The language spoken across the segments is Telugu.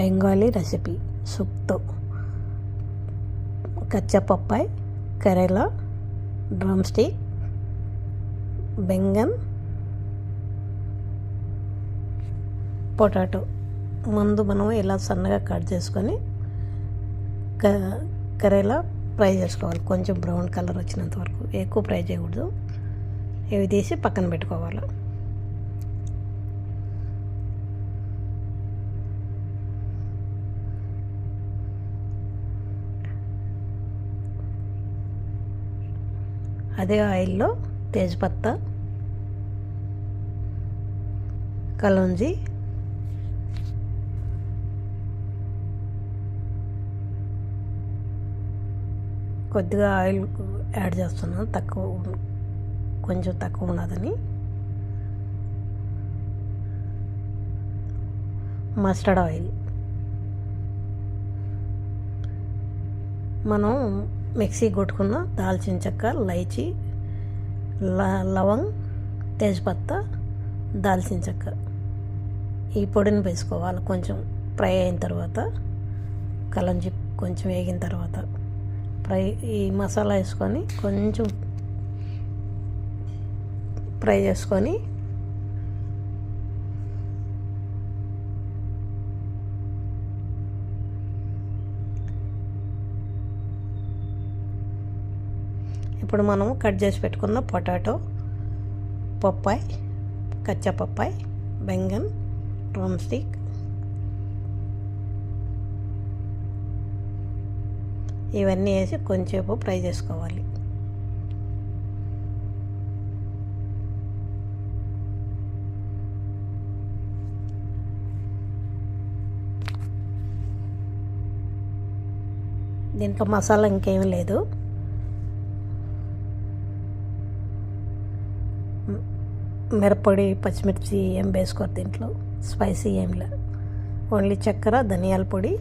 బెంగాలీ రెసిపీ సుక్తో కచ్చా పప్పాయి, కరేలా, డ్రమ్ స్టిక్, బెంగన్, పొటాటో. ముందు మనం ఇలా సన్నగా కట్ చేసుకొని కరేలా ఫ్రై చేసుకోవాలి. కొంచెం బ్రౌన్ కలర్ వచ్చినంత వరకు, ఎక్కువ ఫ్రై చేయకూడదు. ఇవి తీసి పక్కన పెట్టుకోవాలి. అదే ఆయిల్లో తేజ్పత్తా, కలోంజీ, కొద్దిగా ఆయిల్ యాడ్ చేస్తున్నాను, కొంచెం తక్కువ ఉన్నదని. మస్టర్డ్ ఆయిల్, మనం మిక్సీ కొట్టుకున్న దాల్చిన చెక్క, ఇలాచీ, లవంగ్, తేజ్పత్తా, దాల్చిన చెక్క ఈ పొడిని వేసుకోవాలి. కొంచెం ఫ్రై అయిన తర్వాత, కలంజీ కొంచెం వేగిన తర్వాత ఈ మసాలా వేసుకొని కొంచెం ఫ్రై చేసుకొని ఇప్పుడు మనం కట్ చేసి పెట్టుకున్న పొటాటో, పప్పాయి, కచ్చా పప్పాయి, బెంగన్, డ్రమ్ స్టిక్ ఇవన్నీ వేసి కొంచెంసేపు ఫ్రై చేసుకోవాలి. దీంట్లో మసాలా ఇంకేమీ లేదు. మిరప్పొడి, పచ్చిమిర్చి ఏం వేసుకోరు దీంట్లో, స్పైసీ ఏం లేదు. ఓన్లీ చక్కెర, ధనియాల పొడి,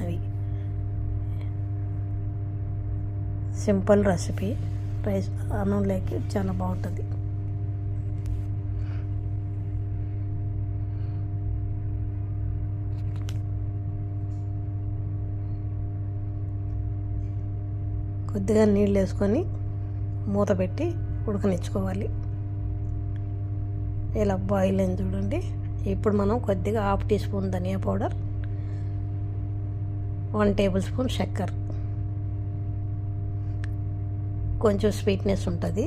అవి. సింపుల్ రెసిపీ, రైస్ అన్నంలోకి చాలా బాగుంటుంది. కొద్దిగా నీళ్ళు వేసుకొని మూత పెట్టి ఉడకనిచ్చుకోవాలి. ఇలా బాయిల్ అయింది చూడండి. ఇప్పుడు మనం కొద్దిగా 1/2 టీ స్పూన్ ధనియా పౌడర్, 1 టేబుల్ స్పూన్ చక్కెర, కొంచెం స్వీట్నెస్ ఉంటుంది.